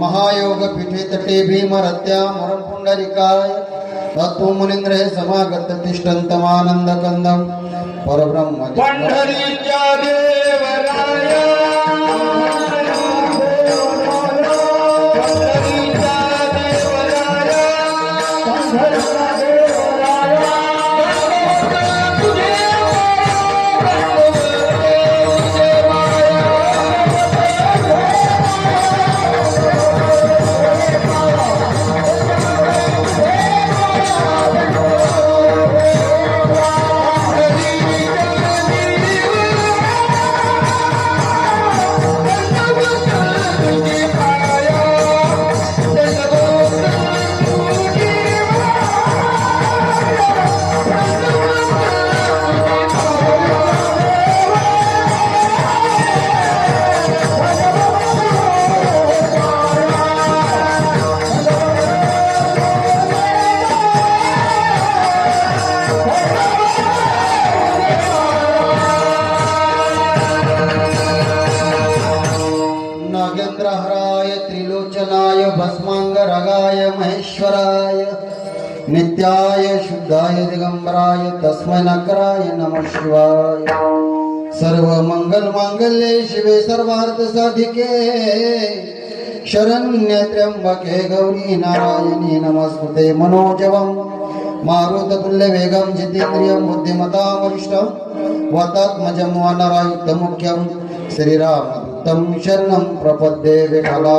महायोग पीठे तटे भीमरत्या मरम पुंडलिकाय तत्व मुनींद्र हे समागत तिष्ठन्तमानंद कंदम परब्रह्म पंढरीच्या देवराया नागेंद्रहराय त्रिलोचनाय भस्मांगरागाय महेश्वराय नित्याय शुद्धाय दिगंबराय तस्मै नकराय नमः शिवाय सर्व मंगल मांगल्ये शिवे सर्वार्थ साधिके शरण्य त्र्यंबके गौरी नारायणी नमस्ते मनोजवम मारुततुल्य वेगम जितेंद्रियं बुद्धिमतां वरिष्ठं वातात्मजं वानरायुक्तं मुख्यं श्रीरामदूतं शरणं प्रपद्ये विठला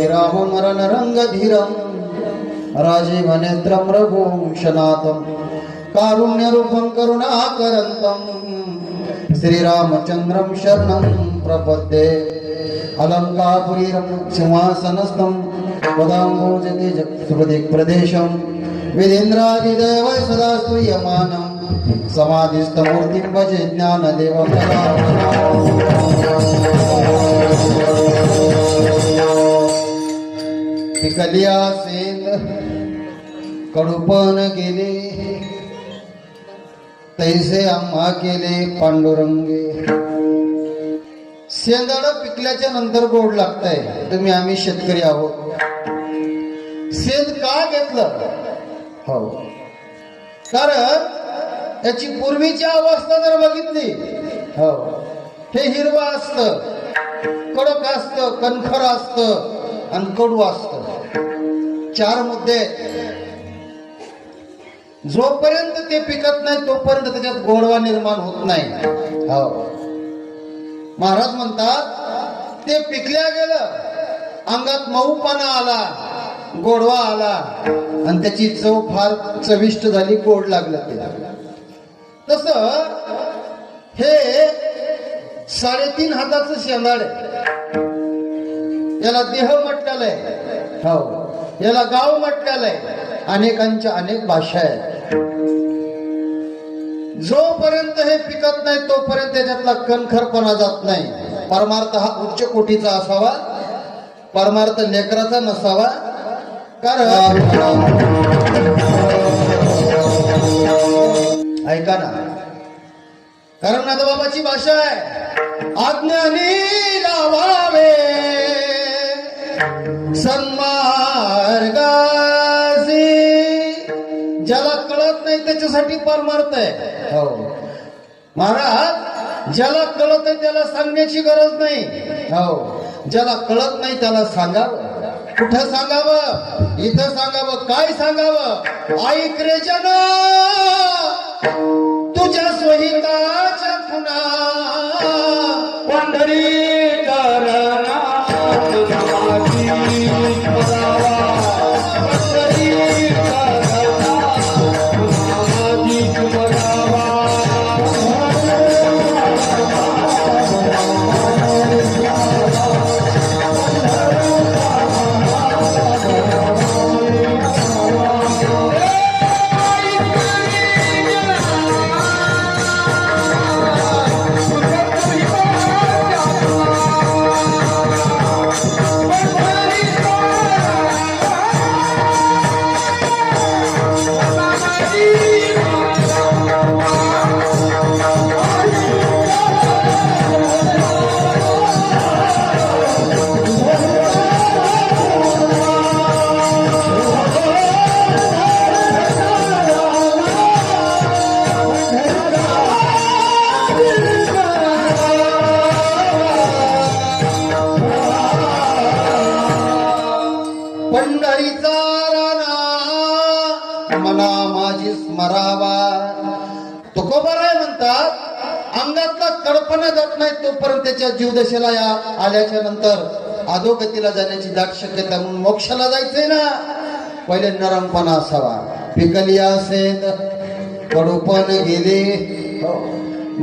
राम मरण रंग धीरम राजीव नेत्रम रघुशनाथम कारुण्य रूपम करुणाकरंतम श्रीरामचंद्रम शरणं प्रपद्ये अलंकापुरीरम सिंहासनस्थम पदांबोजते जगत्सुपदिक् प्रदेशम विधेन्द्रादिदेव सदा स्तूयमानं समाधिस्थमूर्तिं भजे ज्ञानदेवं पिकलिया सेंद कडूपण गेले तैसे आम्हा केले पांडुरंगे. शेंगाड पिकल्याच्या नंतर गोड लागतंय. तुम्ही आम्ही शेतकरी आहोत. शेंद का घेतलं? हो, कारण त्याची पूर्वीची अवस्था जर बघितली, हो, हे हिरवा असतं, कडक असतं, कणखर असतं आणि कडू असतं. 4 मुद्दे. जोपर्यंत ते पिकत नाही तोपर्यंत त्याच्यात गोडवा निर्माण होत नाही. हो, महाराज म्हणतात ते पिकल्या गेलं, अंगात मऊपणा आला, गोडवा आला आणि त्याची चव फार चविष्ट झाली, गोड लागलं ते. तस हे 3.5 हाताचं शेंगाड आहे. याला देह म्हटलेलं आहे. हो, याला गाव म्हटलेलं आहे. अनेकांच्या अनेक भाषा आहेत. जोपर्यंत हे पिकत नाही तोपर्यंत त्याच्यातला कणखरपणा जात नाही. परमार्थ हा उच्च कोटीचा असावा, परमार्थ लेकराचा नसावा. कारण ऐका ना, कारण नाथबाबाची भाषा आहे, अज्ञानी लावावे सन्मार्गासी. ज्याला कळत नाही त्याच्यासाठी परमार्थ आहे. हो महाराज, ज्याला कळत आहे त्याला सांगण्याची गरज नाही. हो, ज्याला कळत नाही त्याला सांगावं. कुठं सांगावं? इथं सांगावं. काय सांगावं? ऐक रे जना तुझ्या सोहिताच्या खुणा, पंढरी वारीचा राणा मना माझी स्मरावा. तुकोबाराय म्हणतात अंगातला कडपणा जात नाही तोपर्यंत त्याच्या जीवदशेला आल्याच्या नंतर अधोगतीला जाण्याची दाट शक्यता. म्हणून मोक्षाला जायचंय ना पहिले नरमपणा असावा. पिकली असेल कडूपण गेले,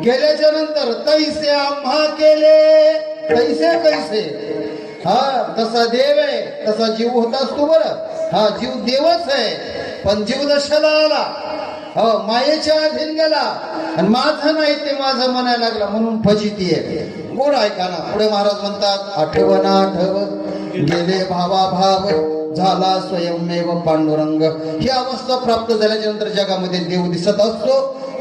गेल्याच्या नंतर तैसे आम्हा केले, तैसे कैसे. हा तसा देव आहे तसा जीव होतास तू बरं. हा जीव देवच आहे पण जीव दशाला आला, हो मायेच्या अधीन गेला आणि माझं नाही ते माझं म्हणायला लागला म्हणून फजिती आहे. गोड ऐका ना. पुढे महाराज म्हणतात आठवण आठव गेले भावा भाव झाला स्वयंमेव पांडुरंग. ही अवस्था प्राप्त झाल्याच्या नंतर जगामध्ये देव दिसत असतो.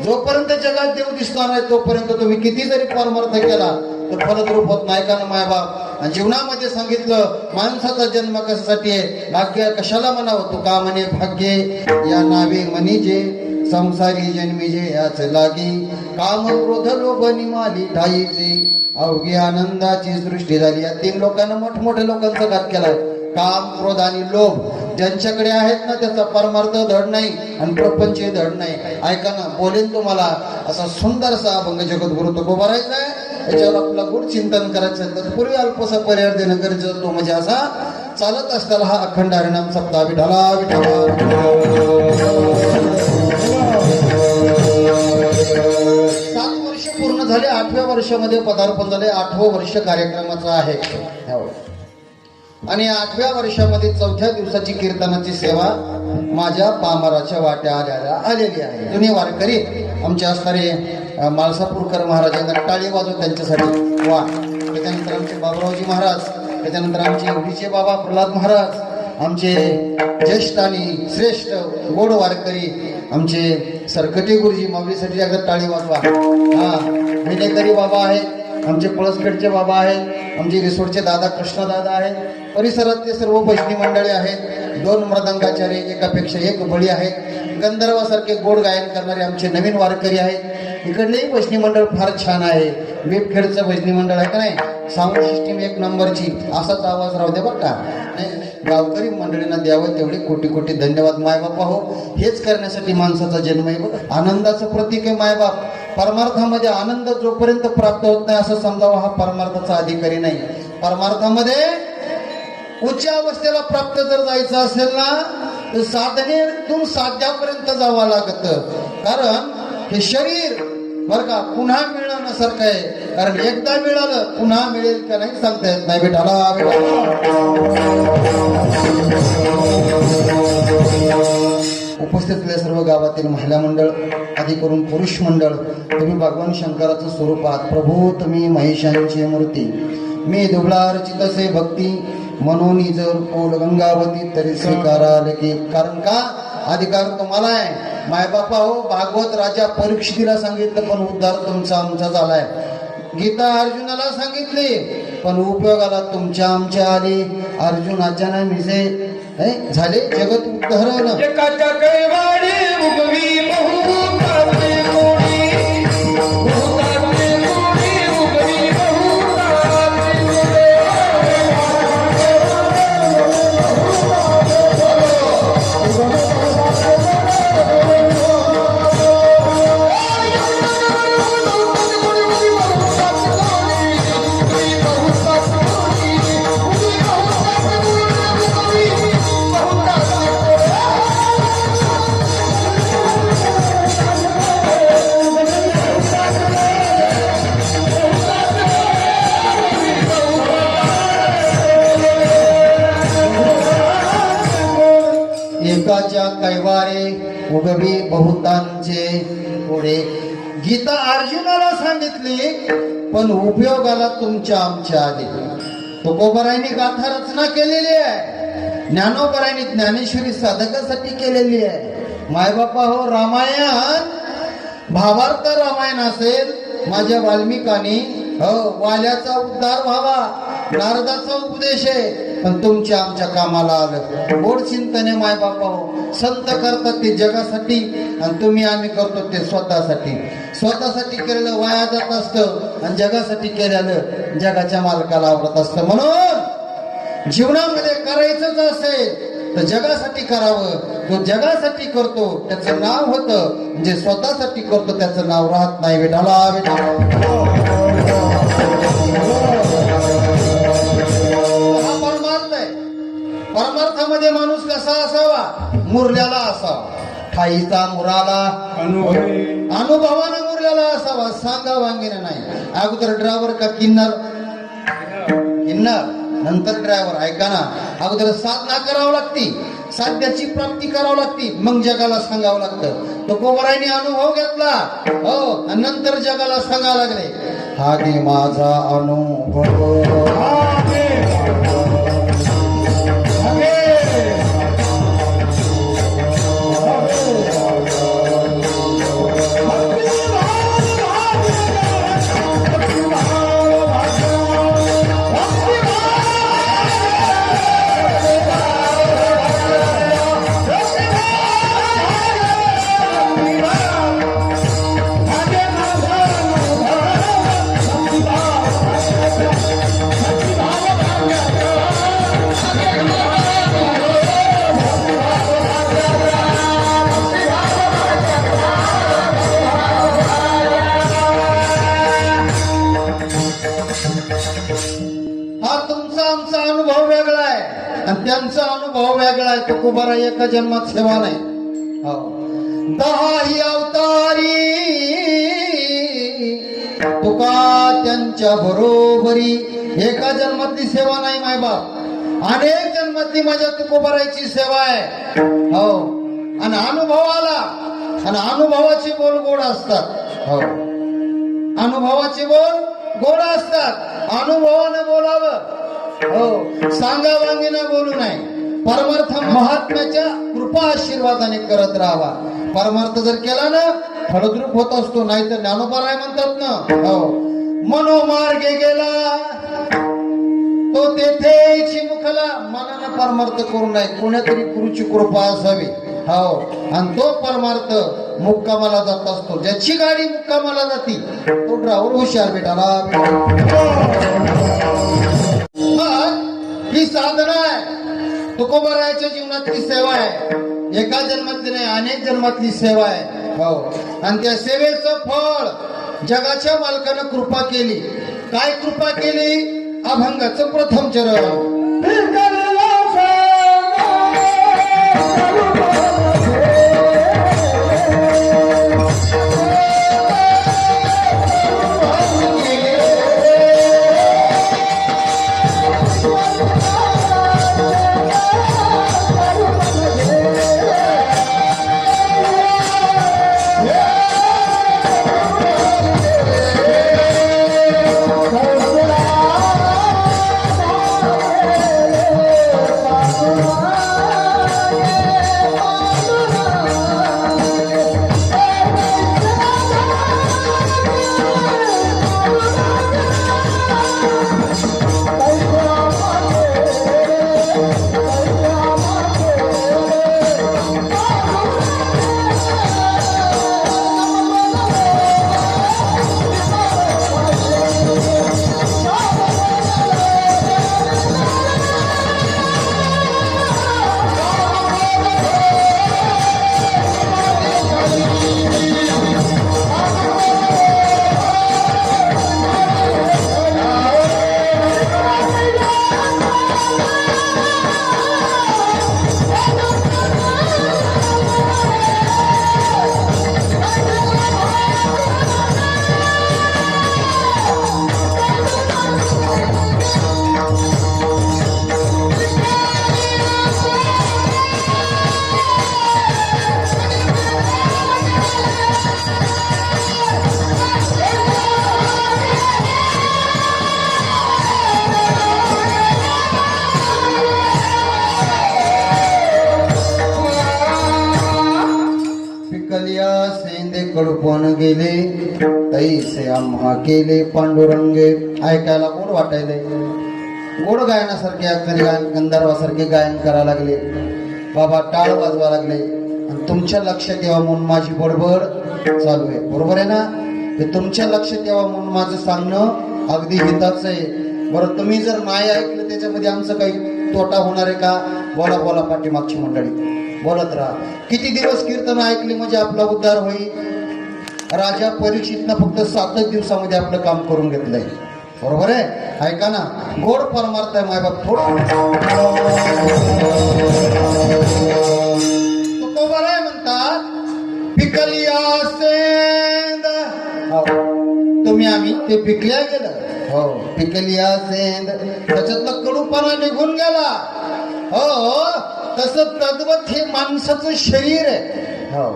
जोपर्यंत जगात देव दिसणार नाही तोपर्यंत तुम्ही किती जरी परमार्थ केला तर फलद्रूप होत नाही. का ना मायबाप आणि जीवनामध्ये सांगितलं माणसाचा जन्म कशासाठी आहे, भाग्य कशाला म्हणावं. तू का म्हणे भाग्ये या नावे मनीजे संसारी जन्मीजे याच लागी काम क्रोध लोभ निमाली ठाईचे अवघी आनंदाची सृष्टी झाली. या 3 लोकांना मोठमोठ्या लोकांचा घात केलाय. काम क्रोध आणि लोभ ज्यांच्याकडे आहेत ना त्याचा परमार्थ धड नाही आणि प्रपंच धड नाही. ऐका ना बोलेन तुम्हाला असा सुंदरसा अभंग जगद्गुरु तुकोबारायचा आहे. याच्यावर आपला गुढ चिंतन करायचं तर पूर्वी अल्पसा पर्याय देणं गरजेचं. तो म्हणजे असा चालत असताना हा अखंड हरिनाम सप्ताह विठाला विठाला. 7 वर्ष पूर्ण झाले. 8व्या वर्षामध्ये पदार्पण झाले. 8वं वर्ष कार्यक्रमाचं आहे आणि 8व्या वर्षामध्ये 4थ्या दिवसाची कीर्तनाची सेवा माझ्या पामराच्या वाट्या आलेली आहे. जुने वारकरी आमचे असणारे माळसापूरकर महाराजांना टाळी वाजव त्यांच्यासाठी वा. त्याच्यानंतर आमचे बाबुरावजी महाराज, त्याच्यानंतर आमचे उडीचे बाबा प्रल्हाद महाराज, आमचे ज्येष्ठ आणि श्रेष्ठ गोड वारकरी आमचे सरकटे गुरुजी माऊलीसाठी एकदा टाळी वाजवा. हा विनेकरी बाबा आहेत, आमचे पळसखेडचे बाबा आहेत, आमचे रिसोडचे दादा कृष्णदादा आहेत, परिसरातले सर्व भजनी मंडळी आहेत, 2 मृदंगाचार्य एकापेक्षा एक बळी आहेत, गंधर्वासारखे गोड गायन करणारे आमचे नवीन वारकरी आहेत. इकडलेही भजनी मंडळ फार छान आहे. वेबखेडचं भजनी मंडळ आहे का नाही, साऊंड सिस्टीम 1 नंबरची. असाच आवाज राहू दे बरं का. गावकरी मंडळींना द्यावं तेवढे कोटी कोटी धन्यवाद. मायबापा हो हेच करण्यासाठी माणसाचा जन्म आहे बघ. आनंदाचं प्रतीक आहे मायबाप. परमार्थामध्ये आनंद जोपर्यंत प्राप्त होत नाही असं समजावं हा परमार्थाचा अधिकारी नाही. परमार्थामध्ये उच्च अवस्थेला प्राप्त जर जायचं असेल ना तर साधनेतून साध्यापर्यंत जावं लागतं. कारण हे शरीर बरं का पुन्हा मिळण्यासारखं आहे. कारण एकदा मिळालं पुन्हा मिळेल का नाही सांगता येत नाही. बेटाला उपस्थित सर्व गावातील महिला मंडळ आधी करून पुरुष मंडळ तुम्ही भगवान शंकराचं स्वरूप आहात. प्रभू तुम्ही महिषांची मूर्ती मी दुबळा रचितसे भक्ती मनोनी जर पोल गंगावती तरी स्वीकाराल की. कारण का अधिकार तुम्हाला आहे. मायबापा हो भागवत राजा परीक्षितीला सांगितलं पण उद्धार तुमचा आमचा झालाय. गीता अर्जुनाला सांगितली पण उपयोगाला तुमच्या आमच्या आली. अर्जुनाच्या ना मिसे झाले जगत उद्धरण. एकाच्या कैवाडी उगवी बहुतांचे कोणी, बहुतांचे कोणी उगवी बहुतांचे कोणी. एकाच्या कैवारे उगवी बहुतांचे पुढे. गीता अर्जुनाला सांगितली पण उपयोगाला तुमच्या आमच्या आली. तुकोबारायांनी गाथा रचना केलेली आहे. ज्ञानोबारायांनी ज्ञानेश्वरी साधकासाठी केलेली आहे. मायबापा हो रामायण भावार्थ रामायण असेल माझ्या वाल्मिकांनी हो वाल्याचा उद्धार व्हावा नारदाचा उपदेश आहे पण तुमच्या आमच्या कामाला आलं. गोड चिंतने मायबापा हो संत करतात ते जगासाठी आणि तुम्ही आम्ही करतो ते स्वतःसाठी. स्वतःसाठी केलेलं वाया जात असतं आणि जगासाठी केलेलं जगाच्या मालकाला आवडत असतं. म्हणून जीवनामध्ये करायचंच असेल तर जगासाठी करावं. तो जगासाठी करतो त्याचं नाव होतं, म्हणजे स्वतःसाठी करतो त्याचं नाव राहत नाही. विठाला विठाला हा परमार्थ आहे. परमार्थामध्ये माणूस कसा असावा? मुरल्याला असावा. ठाईचा मुराला अनुभवानं मुरलेला असावा, सांगा वांगीने नाही. अगोदर ड्रायव्हर का किन्नर? किन्नर नंतर ड्रायव्हर. ऐका ना, अगोदर साधना करावं लागती, साध्याची प्राप्ती करावं लागती, मग जगाला सांगावं लागतं. तो कोबराईने अनुभव घेतला हो, आणि नंतर जगाला सांगायला लागले, हा घे माझा अनुभव. हा तुमचा आमचा अनुभव वेगळा आहे आणि त्यांचा अनुभव वेगळा आहे. तो कुबारा एका जन्मात सेवा नाही. हो, 10 अवतारी तुका त्यांच्या बरोबरी. एका जन्मातली सेवा नाही मायबाप, अनेक जन्मातली माझ्या तुकोबारायची सेवा आहे. हो, आणि अनुभव आला, आणि अनुभवाचे बोल गोड असतात. हो, अनुभवाचे बोल गोड असतात. अनुभवाने बोलावं. हो, सांगा वांगीने बोलू नाही. परमार्थ महात्म्याच्या कृपा आशीर्वादाने करत राहावा. परमार्थ जर केला ना, फलद्रूप होत असतो. नाही तर ज्ञानोबराय म्हणतात ना, हो, मनोमार्गे गेला तो तेथे मुखला. मनानं परमार्थ करू नये, कोणीतरी गुरुची कृपा असावी. हो, आणि तो परमार्थ मुक्कामाला जात असतो. ज्याची गाडी मुक्कामाला जाती तो ड्रायव्हर हुशार. बेटाला ही साधना आहे. तुकोबारायच्या जीवनातली सेवा आहे. एका जन्मातली नाही, अनेक जन्मातली सेवा आहे. हो, आणि त्या सेवेचं फळ जगाच्या मालकानं कृपा केली. काय कृपा केली? अभंगाचं प्रथम चरण. कडूपण गेले तैसे आम्हा केले पांडुरंगे. ऐकायला गोड वाटायले. गोड गायनासारखे अख्खरी गायन गंधर्वासारखे गायन करायला लागले. बाबा टाळ वाजवा लागले. आणि तुमच्या लक्षात यावं म्हणून माझी बडबड चालू आहे. बरोबर आहे ना? ते तुमच्या लक्षात यावं म्हणून माझं सांगणं अगदी हिताचं आहे. बरं, तुम्ही जर नाही ऐकलं त्याच्यामध्ये आमचं काही तोटा होणार आहे का? बोला बोला पाठीमागची मंडळी बोलत राहा. किती दिवस कीर्तन ऐकली म्हणजे आपला उद्धार होईल. राजा परीक्षितनं फक्त 7च दिवसामध्ये आपलं काम करून घेतलंय. बरोबर आहे. ऐका ना, गोड परमार्थ आहे मायबाप. तुकोबर आहे म्हणतात पिकलिया सेंद. हो, तुम्ही आम्ही ते पिकल्या गेलं. हो, पिकलिया सेंद, त्याच्यातलं कडूपणा निघून गेला. हो, तसं तद्वत हे माणसाचं शरीर आहे. हो,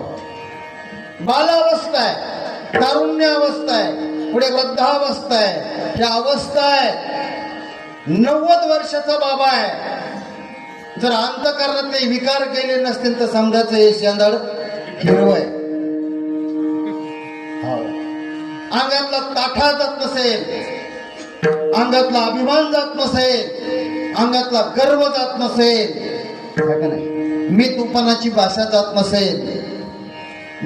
बालावस्था आहे, तारुण्यावस्था आहे, पुढे वृद्धावस्था आहे. ही अवस्था आहे. 90 वर्षाचा बाबा आहे. जर अंतःकरणातले विकार केले नसतील तर समजायचं हे शेंदाड हिरव आहे. अंगातला ताठा जात नसेल, अंगातला अभिमान जात नसेल, अंगातला गर्व जात नसेल, मी तुपणाची भाषा जात नसेल,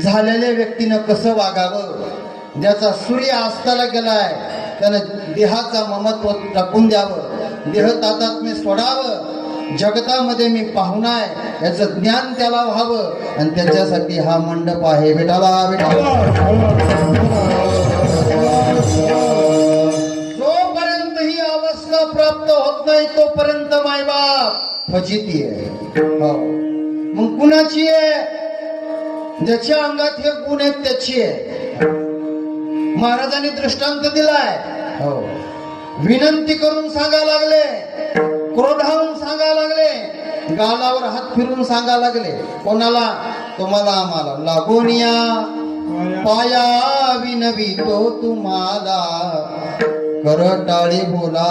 झालेल्या व्यक्तीनं कसं वागावं, ज्याचा सूर्य अस्ताला गेलाय त्यानं देहाचा ममत्व टाकून द्यावं, देह तातात्म्य सोडावं, जगतामध्ये मी पाहुणा आहे याचं ज्ञान त्याला व्हावं, आणि त्याच्यासाठी हा मंडप आहे. विठाला विठाला. जोपर्यंत ही अवस्था प्राप्त होत नाही तोपर्यंत मायबाप फजिती आहे. हो, मग कुणाची आहे? ज्याच्या अंगात हे गुण आहेत त्याची आहे. महाराजांनी दृष्टांत दिलाय. हो, विनंती करून सांगा लागले, क्रोधावून सांगा लागले, गालावर हात फिरून सांगा लागले. कोणाला? तुम्हाला आम्हाला. लागून या पाया विनवितो तुम्हाला, करटाळी बोला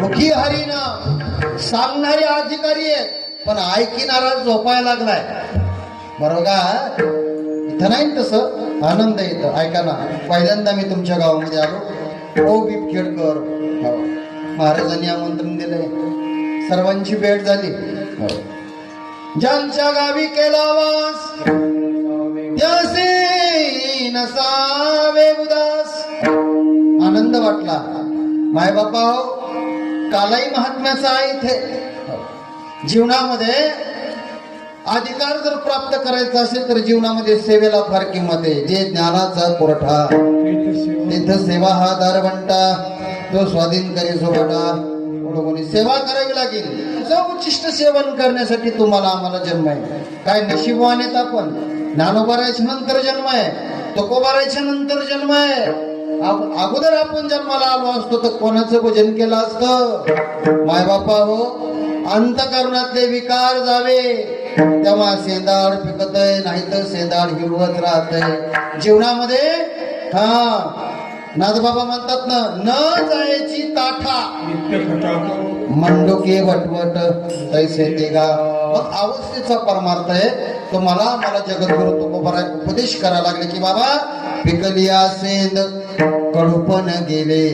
मुखी हरिना. सांगणारे अधिकारी आहेत पण ऐकणारा झोपायला लागलाय. बरोबर का? इथं नाही तसं आनंद येतं. ऐका ना, पहिल्यांदा मी तुमच्या गावामध्ये आलो. ओ बिबखेडकर महाराजांनी आमंत्रण दिलंय. सर्वांची भेट झाली. ज्यांच्या गावी केला वास त्यासी नसावे उदास. आनंद वाटला. मायबापा हो, कालाही महात्म्याचा आहे इथे. जीवनामध्ये अधिकार जर प्राप्त करायचा असेल तर जीवनामध्ये सेवेला फार किंमत आहे. जे ज्ञानाचा पुरवठा तिथं सेवा हा दारवंटा, तो स्वाधीन करे सोबटा. कोणी सेवा करावी लागेल. तुझं उच्चिष्ट सेवन करण्यासाठी तुम्हाला आम्हाला जन्म आहे. काय नशीबवान आहेत आपण. ज्ञानोबारायच्या नंतर जन्म आहे, तुकोबारायच्या नंतर जन्म आहे. अगोदर आपण जन्माला आलो असतो तर कोणाचं भजन केलं असतं? मायबापा हो, अंतःकरणातले विकार जावे तेव्हा सेंदाड पिकतय, नाही तर सेंदाड हिरवत राहतय जीवनामध्ये. हा, नाथबाबा म्हणतात ना, न जायची ताठा मंडोके वटवट तैसे तेगा. मग अवस्थेचा परमार्थ आहे. तो मला जगद्गुरु तुकोबाराय उपदेश करायला लागले की बाबा, पिकलिया सेंद कडूपण गेले.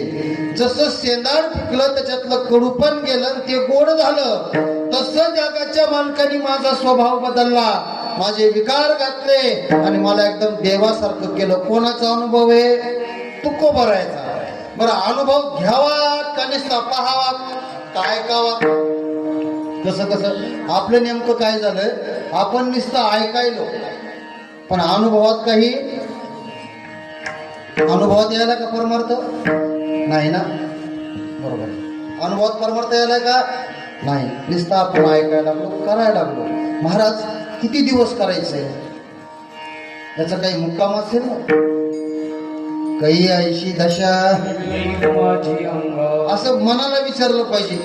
जसं सेंदाड पिकलं त्याच्यातलं कडूपण गेलं, ते गोड झालं. तसं जगाच्या मालकाने माझा स्वभाव बदलला, माझे विकार घातले आणि मला एकदम देवासारखं केलं. कोणाचा अनुभव आहे? तुकोबारायचा. बरं, अनुभव घ्यावा का नुसता पाहावा काय ऐकावा? कसं आपलं नेमकं काय झालंय? आपण नुसतं ऐकायलो पण अनुभवात काही अनुभवात यायला का परमार्थ नाही ना? बरोबर, अनुभवात परमार्थ यायला का नाही? नुसतं आपण ऐकायला लागलो, करायला लागलो. महाराज किती दिवस करायचंय? याचा काही मुक्काम असेल ना? काही ऐशी दशा असं मनाला विचारलं पाहिजे.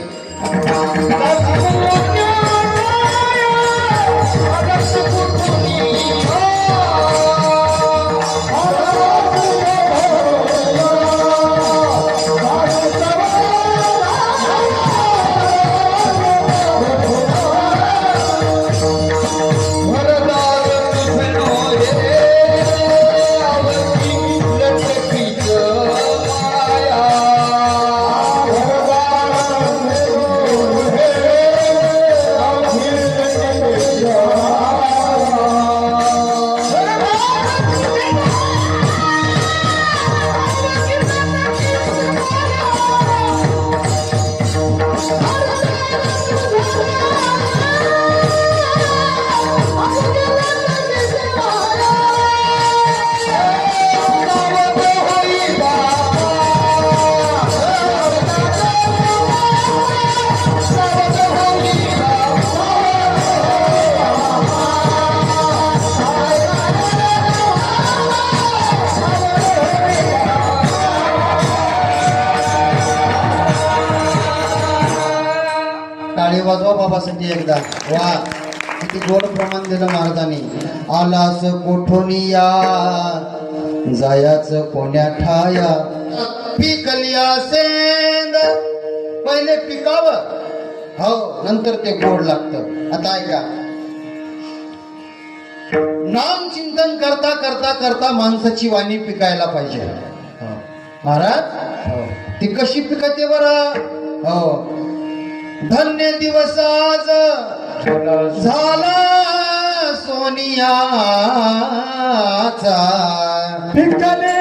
टाळी वाजवा बाबासाठी एकदा. वा, किती गोड प्रमाण दिलं महाराजांनी. आलास कोठोनिया जायाच कोण्या ठाया, पिकलिया सेंद. पहिले पिकावं, हो, नंतर ते गोड लागतं. आता ऐका, नाम चिंतन करता करता करता माणसाची वाणी पिकायला पाहिजे. हो. महाराज, हो, ती कशी पिकते बरं? हो, धन्य दिवस आज झाला सोनियाचा, पिकले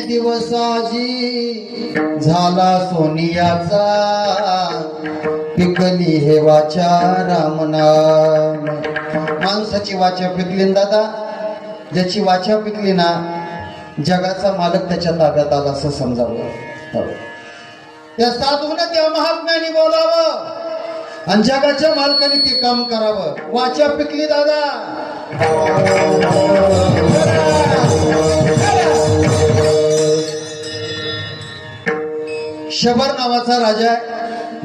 दिवसाजी झाला सोनियाचा, पिकली हे वाचा रामनाम. माणसाची वाचा पिकली ना दादा, ज्याची वाचा पिकली ना, जगाचा मालक त्याच्या ताब्यात आला असं समजावं. हो. त्या साधूने त्या महात्म्याने बोलावं आणि जगाच्या मालकाने ते काम करावं. वाचा पिकली दादा. शबर नावाचा राजा आहे,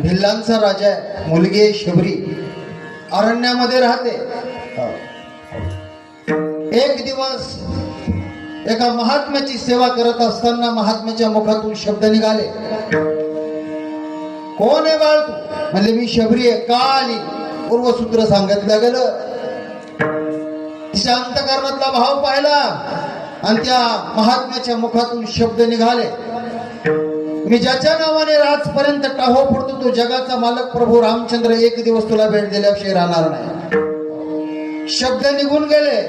भिल्लांचा राजा आहे. मुलगी आहे शबरी, अरण्यामध्ये राहते. एक दिवस एका महात्म्याची सेवा करत असताना महात्म्याच्या मुखातून शब्द निघाले. कोण आहे बाळ तू? म्हणजे मी शबरी आहे. का आली? पूर्वसूत्र सांगितलं गेलं. तिच्या अंतकरणातला भाव पाहिला आणि त्या महात्म्याच्या मुखातून शब्द निघाले. मी ज्याच्या नावाने राजपर्यंत टाहो पडतो तो जगाचा मालक प्रभू रामचंद्र एक दिवस तुला भेट दिल्याशिवाय राहणार नाही. शब्द निघून गेले.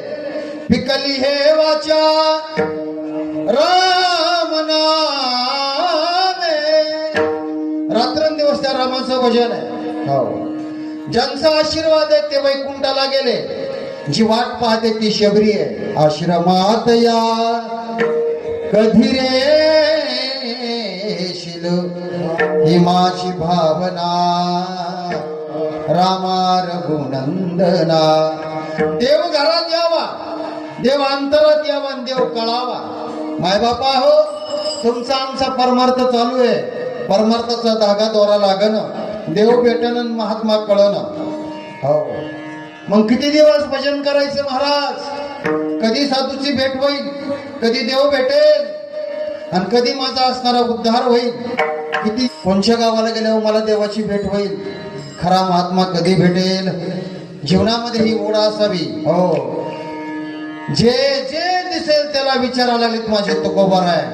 पिकली हे वाचा राम नामे. रात्रंदिवस त्या रामाचं भजन आहे. हो, ज्यांचा आशीर्वाद आहे ते वैकुंठाला गेले. जी वाट पाहते ती शबरी आहे. आश्रमात या कधी रे ही माझी भावना, रामा रघुनंदना. देव घरात यावा, देव अंतरात यावा, देव कळावा. मायबापा हो, तुमचा आमचा परमार्थ चालू आहे. परमार्थाचा धागा दोरा लागणं, देव भेटणं, महात्मा कळणं. हो, मग किती दिवस भजन करायचं महाराज? कधी साधूची भेट होईल, कधी देव भेटेल आणि कधी माझा असणारा उद्धार होईल? किती कोणत्या गावाला गेल्यावर मला देवाची भेट होईल? खरा महात्मा कधी भेटेल? जीवनामध्ये ही ओढ असावी. हो, जे जे दिसेल त्याला विचारायला लागलेत माझे तुकोबार आहे.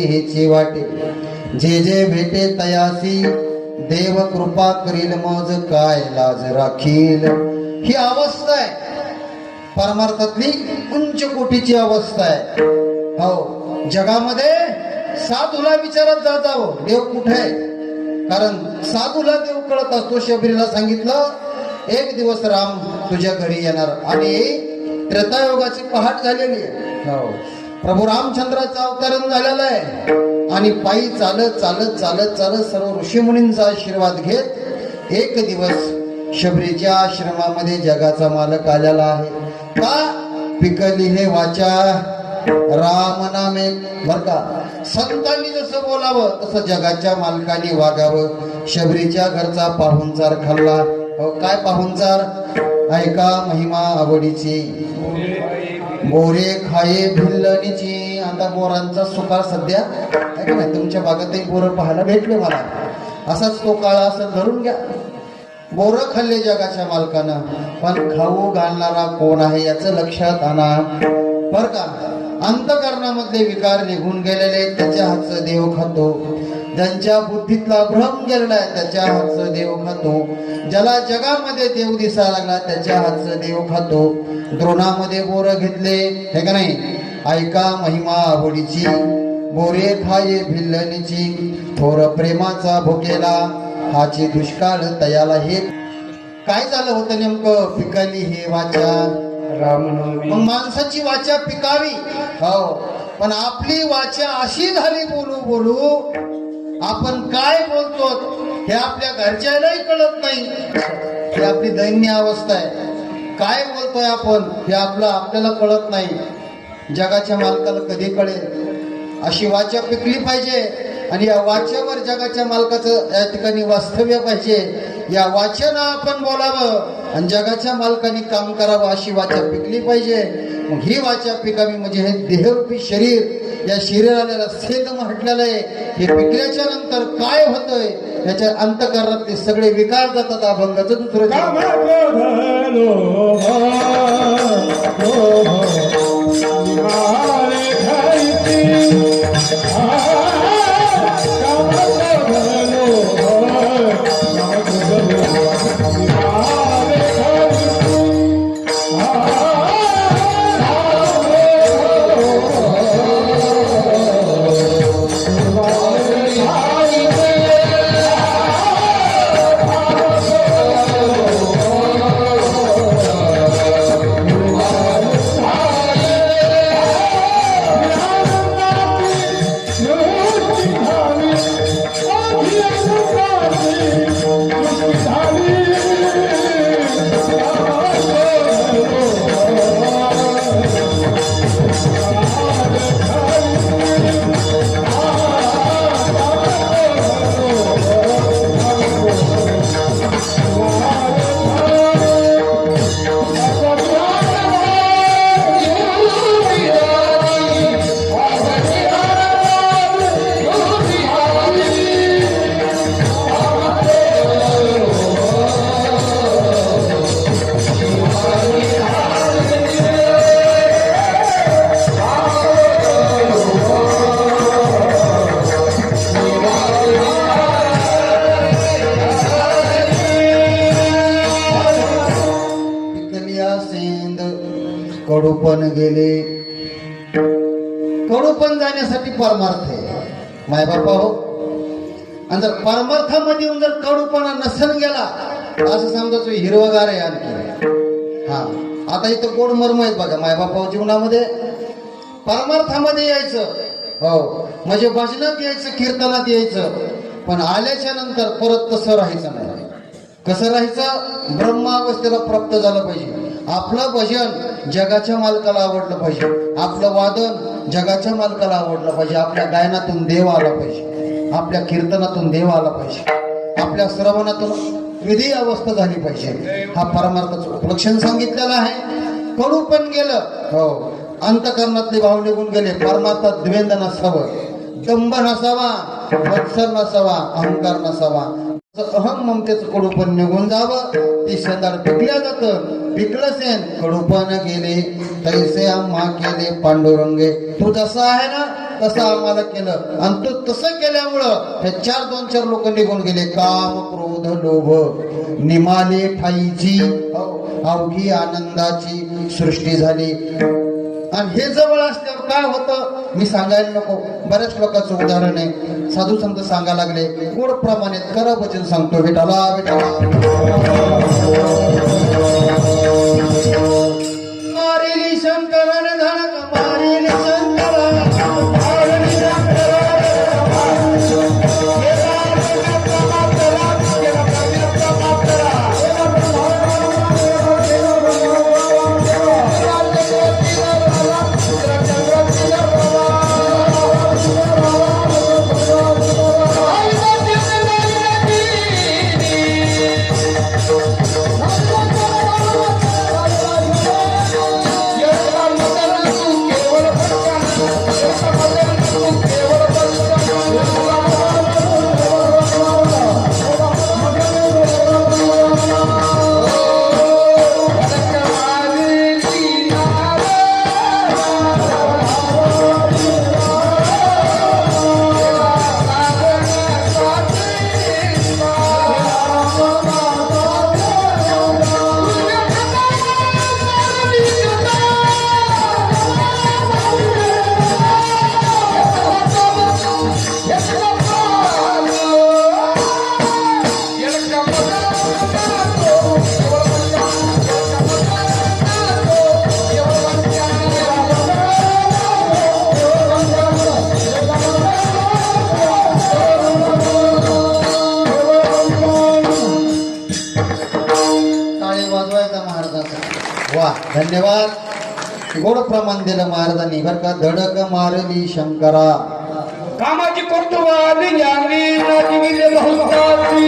हेची वाटे. जे जे भेटे तयासी देव कृपा करील, मज काय लाज राखील. ही अवस्था आहे परमार्थातली, उंच कोटीची अवस्था आहे. हो, जगामध्ये साधूला विचारत जात जावं देव कुठे आहे, कारण साधूला देव कळत असतो. शबरीला सांगितलं एक दिवस राम तुझ्या घरी येणार आणि त्रेतायुगाची पहाट झालेली आहे. प्रभू रामचंद्राचं अवतरण झालेलं आहे आणि पायी चालत चालत चालत चालत सर्व ऋषीमुनींचा आशीर्वाद घेत एक दिवस शबरीच्या आश्रमामध्ये जगाचा मालक आलेला आहे. का पिकली हे वाचा राम नामे. बर का, संतांनी जसं बोलावं तसं जगाच्या मालकाने वागावं. शबरीच्या घरचा पाहुणचार खाल्ला. काय पाहुणचार? ऐका महिमा आवडीची, बोरे खाये भिल्लणीची. आता बोरांचा सुकाळ सध्या आहे का नाही, तुमच्या भागातही बोरं पाहायला भेटले मला. असाच तो काळ असं धरून घ्या. बोरं खाल्ले जगाच्या मालकानं, पण खाऊ घालणारा कोण आहे याचं लक्षात आणा. बर का, अंतकरणामधले विकार निघून गेलेले त्याच्या हातचं देव खातो. ज्यांच्या बुद्धीतला भ्रम गेलेला आहे त्याच्या हातचं देव खातो. ज्याला जगामध्ये देव दिसायला लागला त्याच्या हातचं देव खातो. द्रोणामध्ये बोरं घेतले हे का नाही. ऐका महिमा आवडीची, बोरे खाये भिल्लणीची. थोर प्रेमाचा भुकेला हाची दुष्काळ तयाला. हे काय झालं होतं नेमकं? पिकली हे वाचा रामनवमी. मग माणसाची वाचा पिकावी, हो, पण आपली वाचा अशी झाली बोलू बोलू आपण काय बोलतो हे आपल्या घरच्यालाही कळत नाही. ही आपली दैन्य अवस्था आहे. काय बोलतोय आपण हे आपल्याला कळत नाही. जगाच्या मालकाला कधी कळेल? अशी वाचा पिकली पाहिजे आणि या वाचेवर जगाच्या मालकाचं या ठिकाणी वास्तव्य पाहिजे. या वाचेनं आपण बोलावं आणि जगाच्या मालकाने काम करावं. अशी वाचा पिकली पाहिजे. मग ही वाचा पिकावी म्हणजे हे देहरूपी शरीर, या शरीराला सेद म्हटलेलं आहे. हे पिकल्याच्या नंतर काय होतंय याच्या अंतकरणातले सगळे विकार जातात. अभंगाचं दुसरं कडूपण गेले. कडूपण जाण्यासाठी परमार्थ आहे माय बापा हो. आणि जर परमार्थामध्ये येऊन जर कडूपणा नसन गेला असं समजायचं हिरवगार आहे आणखी. हा, आता इथं गोड मर्म आहेत बघा माय बापा जीवनामध्ये. परमार्थामध्ये यायचं, हो, म्हणजे भजनात यायचं, कीर्तनात यायचं, पण आल्याच्या नंतर परत तसं राहायचं नाही. कसं राहायचं? ब्रह्मावस्थेला प्राप्त झालं पाहिजे. आपलं भजन जगाच्या मालकाला आवडलं पाहिजे. आपलं वादन जगाच्या मालकाला आवडलं पाहिजे. आपल्या गायनातून देव आला पाहिजे. आपल्या कीर्तनातून देव आला पाहिजे. आपल्या श्रवणातून विधी अवस्था झाली पाहिजे. हा परमार्थाचं उपलक्षण सांगितलेलं आहे. कडू पण गेलं, हो, अंतकरणातले भाव निघून गेले. परमार्थात द्वेंद नसावं, दंभ नसावा, वत्सल नसावा, अहंकार नसावा. अहम ममतेचं कडूपण निघून जावं. ती शेंदाड पिकल्या जातं. पिकलं सेन कडूपण गेले तैसे आम्हा केले पांडुरंगे. तू जसा आहे ना तसं आम्हाला केलं आणि तू तसं केल्यामुळं हे 4 लोक निघून गेले. काम क्रोध लोभ निमाले ठाईची, अवघी आनंदाची सृष्टी झाली. आणि हे जवळ असल्यावर काय होतं मी सांगायला नको, बऱ्याच लोकांचं उदाहरण आहे. साधू संत सांगा लागले गोड प्रमाणित कर वचन सांगतो विठाला विठाला मारिली शंकराने धडक मारिली वा धन्यवाद. गोड प्रमाण दिलं महाराजांनी बर का. धडक मारली शंकरा कामाची कर्तव्य ज्ञानी नाती बहुताची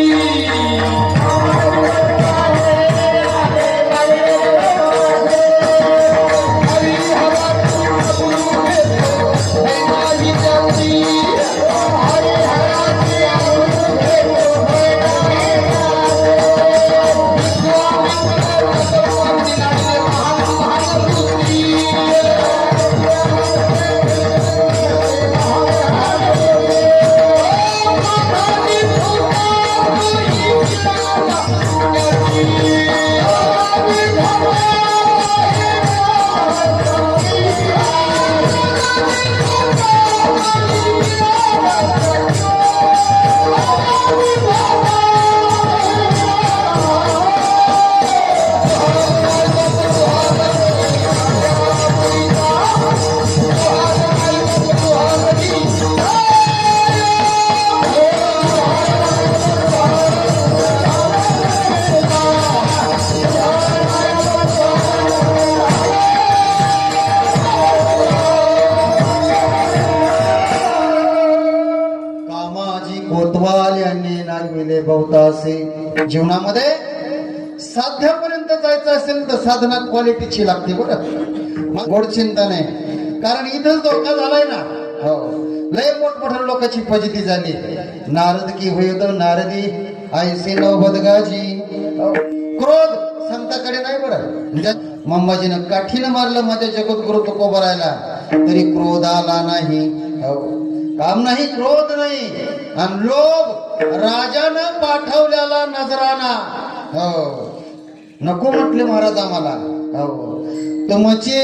कोतवाल यांनी नागविले बहुतासे. जीवनामध्ये साध्यापर्यंत जायचं असेल तर साधना क्वालिटीची लागते बरं. मग गोड चिंता नाही, कारण इथंच धोका झालाय ना. हो लय मोठमोठ्या लोकांची फजिती झाली. नारद की होय नारदी ऐसे नवबदगाजी. क्रोध संताकडे नाही बरं. मंबाजीनं काठीनं मारलं माझ्या जगद्गुरु तुकोबरायला तरी क्रोध आला नाही. काम नाही क्रोध नाही. आणि लोभ राजानं पाठवलेला नजराना. हो नको म्हटले महाराज आम्हाला. हो तुमचे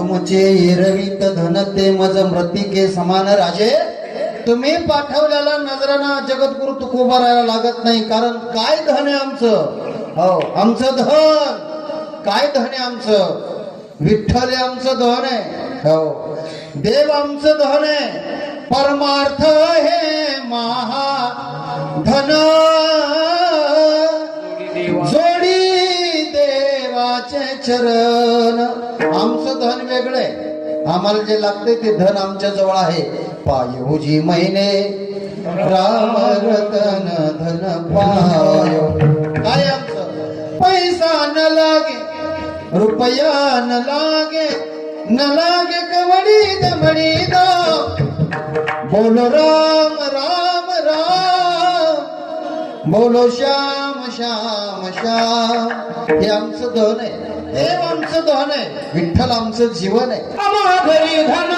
तुमचे एरवीत धन ते मज मृतिके समान राजे. तुम्ही पाठवलेला नजराना जगद्गुरु तुकोबा राहायला लागत नाही. कारण काय धन आहे आमचं? हो, आमचं धन काय धन आहे आमचं? विठ्ठल हे आमचं धन आहे. हो, देव आमचं धन आहे. परमार्थ हे महा धन जोडी देवाचे चरण. आमचं धन वेगळे. आम्हाला जे लागते ते धन आमच्या जवळ आहे. पायोजी महिने राम रतन धन पायो. काय आमचं? पैसा न लागे रुपया न लागे कवडी दमडी दो. बोलो राम राम राम बोलो श्याम श्याम श्याम. हे आमचं धन आहे. देव आमचं धन आहे. विठ्ठल आमचं जीवन आहे. आम्हा घरी धन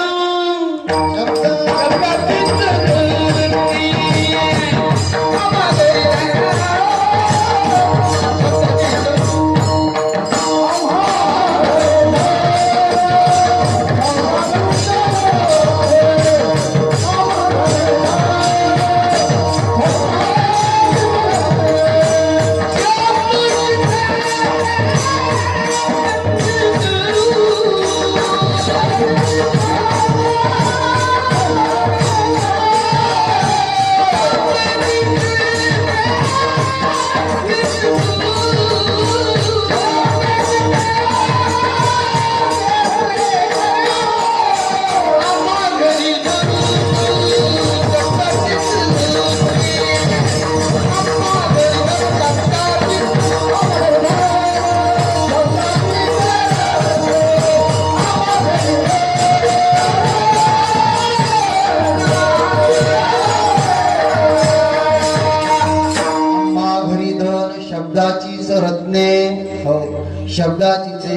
शब्दाची.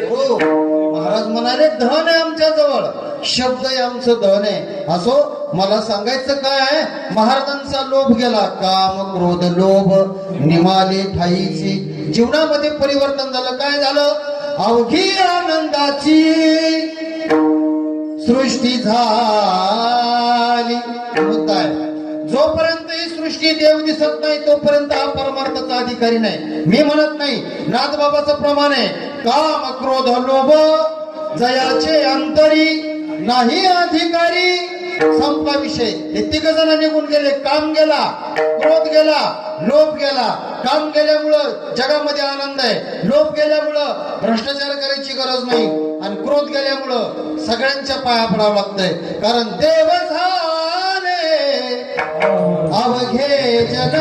हो, महाराज म्हणाले धन आहे आमच्या जवळ. शब्द आहे आमचं धन आहे. असो, मला सांगायचं काय आहे? महाराजांचा लोभ गेला. काम क्रोध लोभ निमाले ठाईची. जीवनामध्ये परिवर्तन झालं. काय झालं? अवघी आनंदाची सृष्टी झाली. मुद्दा आहे, जोपर्यंत ही सृष्टी देव दिसत नाही तोपर्यंत हा परमार्थाचा अधिकारी नाही. मी म्हणत नाही, नाथबाबाचं प्रमाण आहे. काम क्रोध लोभ जयाचे अंतरी नाही अधिकारी. संपला विषय. हे तिघ जण निघून गेले. काम गेला, क्रोध गेला, लोभ गेला. काम गेल्यामुळं जगामध्ये आनंद आहे. लोभ गेल्यामुळं भ्रष्टाचार करायची गरज नाही. आणि क्रोध गेल्यामुळं सगळ्यांच्या पाया पडावं लागतंय. कारण देव झाले अवघे जन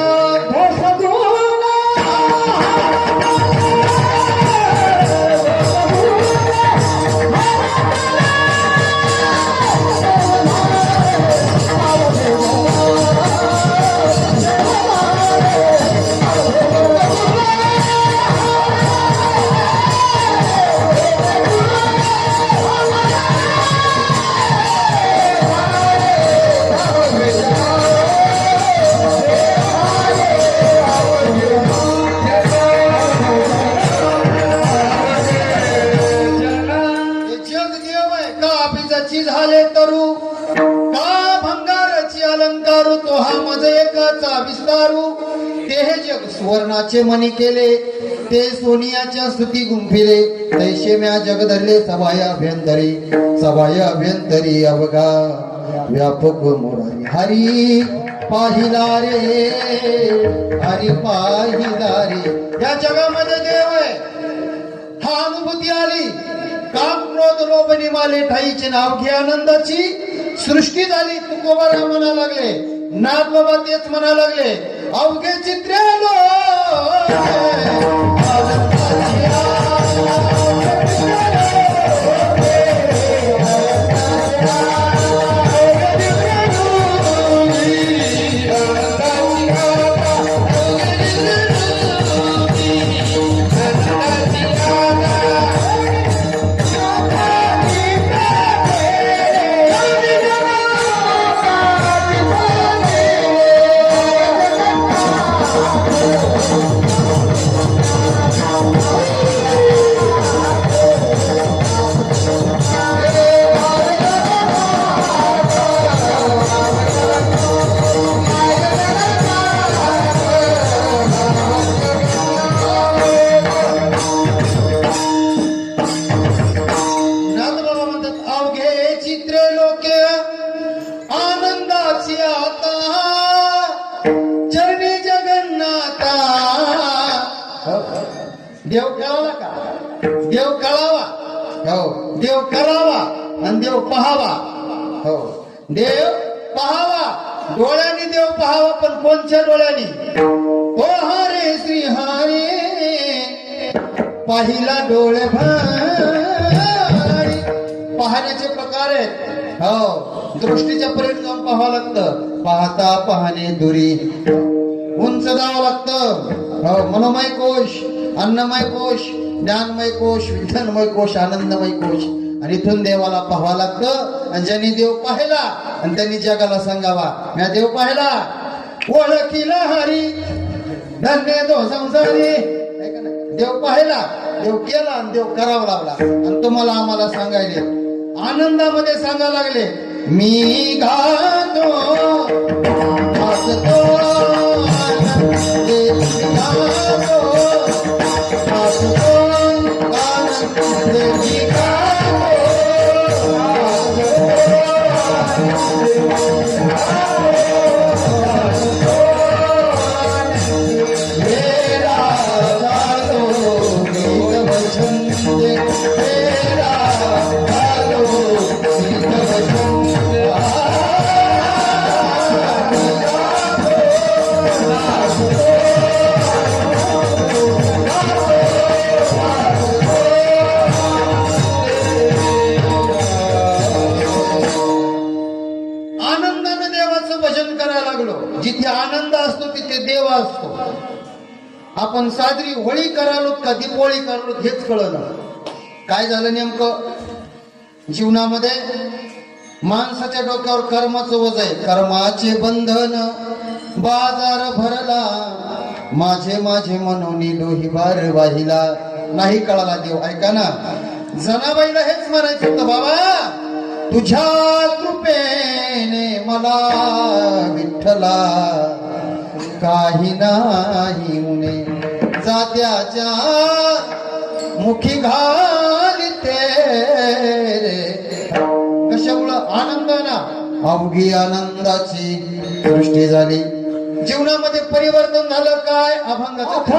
झाले तरू का भंगाराची अलंकारू. तो हा मज एकाचा विस्तारू. ते हे जग सुवर्णाचे मणी केले. ते सोनियाच्या स्तुती गुंफिले. तैशे म्या जग धरले सभाय अभ्यंतरी. सभाय अभ्यंतरी अवघा व्यापक मोरारी. हरी पाहिला रे हरी पाहिला रे. या जगामध्ये देव आहे. हा अनुभूती आली. काम क्रोध लोभ निमाले ठाईचे नाव घे आनंदाची सृष्टी झाली. तुकोबा म्हणा लागले. नाथ बाबा तेच म्हणा लागले. अवघे चित्रे पाहतात अवघे चित्रे लोके आनंदाची आता चरणी जगन्नाथा. देव कळाला का? देव कळावा, हो देव करावा आणि देव पहावा. हो देव पहावा, डोळ्यांनी देव पहावा, पण कोणत्या डोळ्यांनी? हो हरे श्री हरे पाहिला डोळे भारी. पाहण्याचे प्रकार आहेत. हो दृष्टीच्या पर्यंत जाऊन पाहावं लागतं. पाहता पाहणे दुरी उंच जावं लागतं. हो मनोमय कोश, अन्नमय कोश, ज्ञानमय कोश, विज्ञानमय कोश, आनंदमय कोश. आणि इथून देवाला पाहावं लागतं. आणि ज्यांनी देव पाहिला आणि त्यांनी जगाला सांगावा मी देव पाहिला. ओळखीला हरी धन्य तो संसारी. देव पाहिला, देव केला आणि देव करावा लागला. आणि तुम्हाला आम्हाला सांगायले आनंदामध्ये सांगायला लागले मी गातो हसतो आनंदे गातो हसतो आनंदे मी गातो मेरा गातो गीत वचन मेरा गातो गीत वचन. आनंदाने देवाचं भजन करायला लागलो. जिथे आनंद असतो तिथे देव असतो. आपण साजरी होळी करालो का दीपोळी करालो हेच कळलं. काय झालं नेमकं जीवनामध्ये? माणसाच्या डोक्यावर कर्माचं वज आहे. कर्माचे बंधन बाजार भरला माझे माझे मनोनी लोहीबार वाहिला. नाही कळाला देव. ऐका ना, जनाबाईला हेच म्हणायचं होतं बाबा तुझ्या कृपेने मला विठ्ठला काही नाही मुने जात्याच्या मुखी घालिते रे. कशामुळं? आनंदाना. अवघी आनंदाची दृष्टी झाली. जीवनामध्ये परिवर्तन झालं. काय? अभंगाचं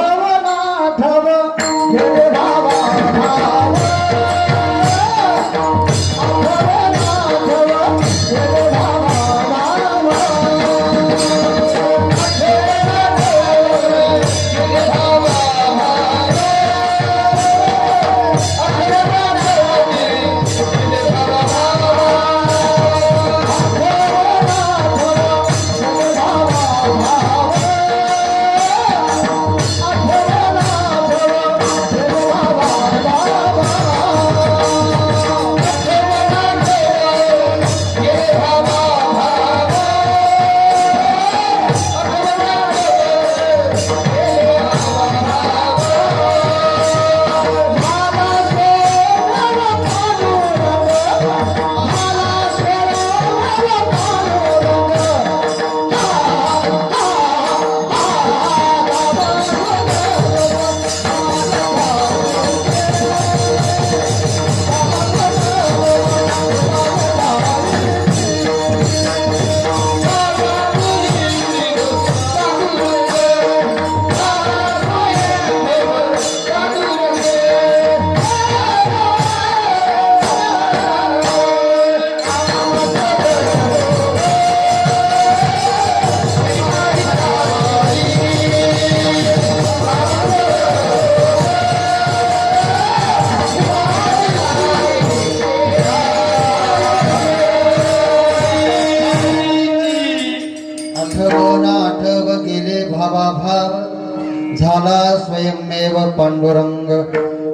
झाला स्वयंमेव पांडुरंग.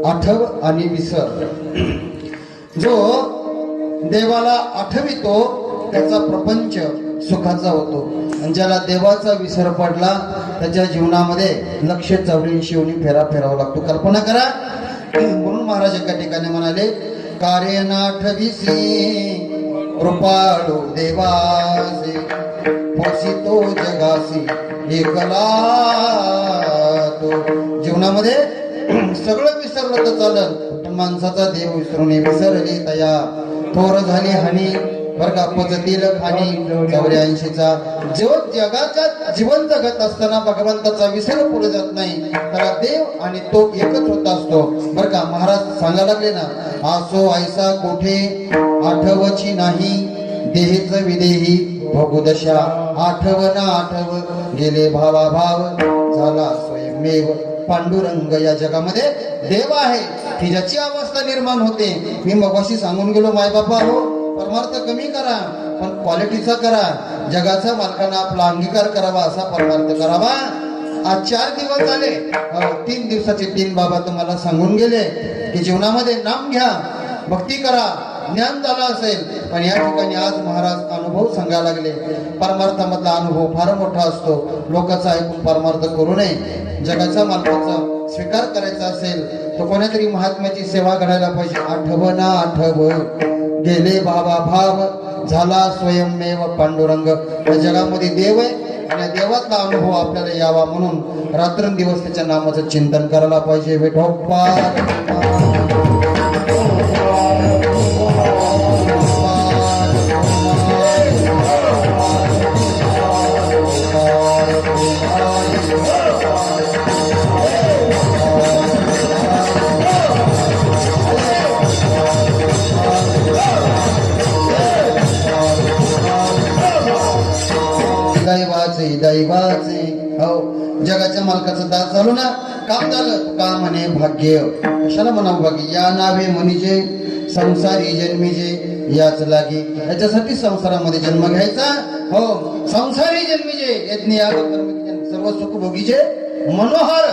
आठव आणि विसर. जो देवाला आठवितो त्याचा प्रपंच सुखाचा होतो. आणि ज्याला देवाचा विसर पडला त्याच्या जीवनामध्ये लक्ष चवळी शिवणी फेरा फिरावा लागतो. कल्पना करा. म्हणून महाराज एका ठिकाणी म्हणाले कार्य नाठविसी कृपाळू देवासी पोसितो जगासी एकला. तो जीवनामध्ये सगळं विसरलं तर चालत पण माणसाचा देव विसरू नये. विसरली तया थोर झाली हानी बर का पचतील खाणी 84चा जो जगाच्या जीवन जगत असताना भगवंताचा विसर पुढे जात नाही त्याला देव आणि तो एकच होत असतो बर का. महाराज सांगायला लागले ना, आसो ऐसा कोठे आठवची नाही देहेच विदेही भगुदशा आठव ना आठव गेले भावा भाव झाला स्वयंमेव पांडुरंग. या जगामध्ये देव आहे की ज्याची अवस्था निर्माण होते. मी मगाशी सांगून गेलो माय बापा हो, परमार्थ कमी करा पण क्वालिटीचा करा. जगाचा मालकांना आपला अंगीकार करावा असा परमार्थ करावा. आज 4 दिवस झाले 3 दिवसाचे 3 बाबा तुम्हाला सांगून गेले की जीवनामध्ये नाम घ्या, भक्ती करा, ज्ञान झालं असेल. पण या ठिकाणी आज महाराज अनुभव सांगायला लागले. परमार्थामधला अनुभव फार मोठा असतो. लोकांचा ऐकून परमार्थ करू नये. जगाचा मालकाचा स्वीकार करायचा असेल तर कोणीतरी महात्म्याची सेवा करायला पाहिजे. आठव ना आठव गेले बाबा भाव झाला स्वयंमेव पांडुरंग. या जगामध्ये देव आहे आणि देवातला अनुभव आपल्याला यावा म्हणून रात्रंदिवस त्याच्या नामाचं चिंतन करायला पाहिजे. दैवाचे हो जगाच्या मालकाचं दास झालो ना, काम झालं का म्हणे भाग्य. कशाला म्हणावं भाग्य. या नावे म्हणीजे संसारी जन्मीजे याच लागी. याच्यासाठी संसारामध्ये जन्म घ्यायचा. हो संसारी जन्मीजे यज्ञ याग कर्म सर्व सुख भोगीचे मनोहर.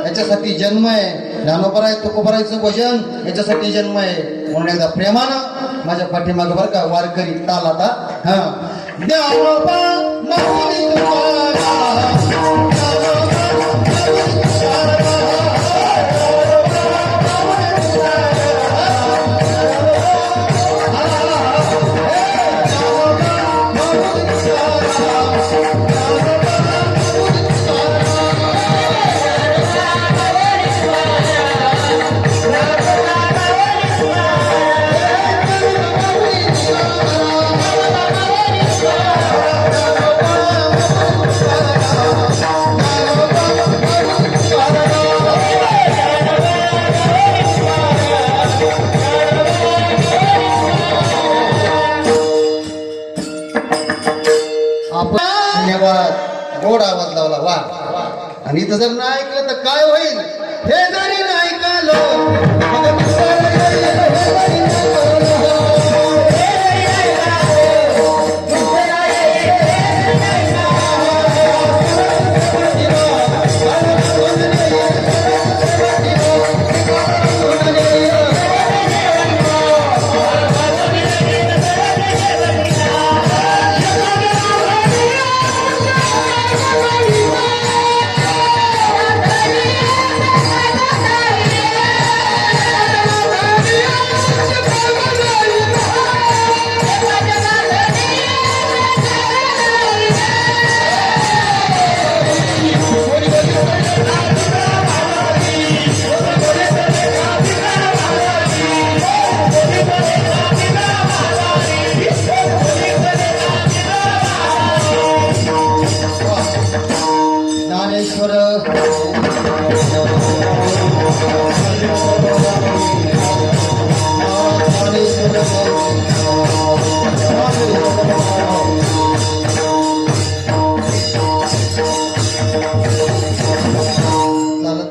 याच्यासाठी जन्म आहे. ज्ञानोबराय तुकोबरायचं भजन याच्यासाठी जन्म आहे. म्हणून एकदा प्रेमानं माझ्या पाठीमागं बरं का वारकरी ताल आता. हा ज्ञानोबा माऊली गोड आवाज लावला वा. आणि इथं जर नाही ऐकलं तर काय होईल. हे जरी नाही ज्ञानेश्वर ज्ञानेश्वर